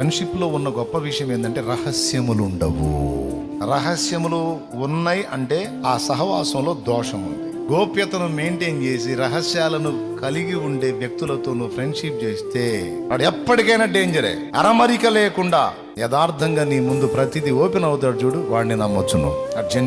ఫ్రెండ్షిప్లో ఉన్న గొప్ప విషయం ఏంటంటే రహస్యములు ఉండవు. రహస్యములు ఉన్నాయి అంటే ఆ సహవాసంలో దోషం ఉంది. గోప్యతను మెయింటైన్ చేసి రహస్యాలను కలిగి ఉండే వ్యక్తులతో నువ్వు ఫ్రెండ్షిప్ చేస్తే వాడు ఎప్పటికైనా డేంజరే. అరమరిక లేకుండా యథార్థంగా నీ ముందు ప్రతిదీ ఓపెన్ అవుతాడు చూడు, వాడిని నమ్మొచ్చు నువ్వు.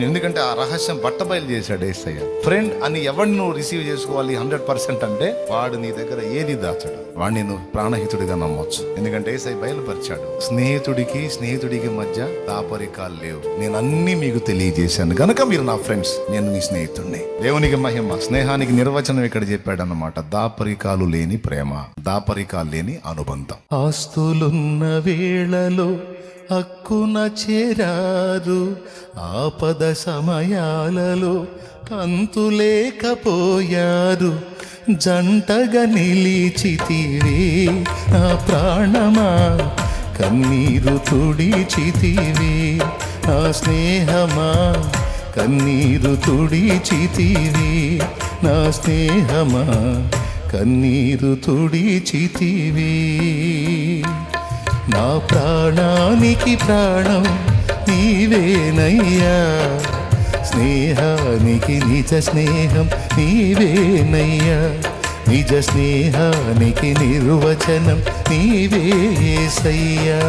ఎందుకంటే ఆ రహస్యం బట్టబయలు చేశాడు యేసయ్య. ఫ్రెండ్ అని ఎవరిని నువ్వు రిసీవ్ చేసుకోవాలి 100% అంటే వాడు నీ దగ్గర ఏది దాచాడు, వాడిని నువ్వు ప్రాణహితుడిగా నమ్మొచ్చు. ఎందుకంటే యేసయ్య బయలుపరిచాడు, స్నేహితుడికి మధ్య దాపరికాలు లేవు, నేను అన్ని మీకు తెలియజేశాను గనక మీరు నా ఫ్రెండ్స్, నేను నీ స్నేహితుడిని. దేవునికి మహిమ. స్నేహానికి నిర్వచనం ఇక్కడ చెప్పాడు అన్నమాట, దాపరికాలు లేని ప్రేమ, దాపరికాలు లేని అనుబంధం. ఆస్తులున్న వేళలో హక్కున చేరారు, ఆపద సమయాలలో అంతులేకపోయారు, జంటగా నిలిచితివే నా ప్రాణమా, కన్నీరు తుడిచితివే నా స్నేహమా, కన్నీరు తుడిచితివే నా స్నేహమా, కన్నీరు తుడిచితివే. నా ప్రాణానికి ప్రాణం నీవేనయ్యా, స్నేహానికి నిజ స్నేహం నీవేనయ్యా, నిజ స్నేహానికి నిర్వచనం నీవే యేసయ్యా.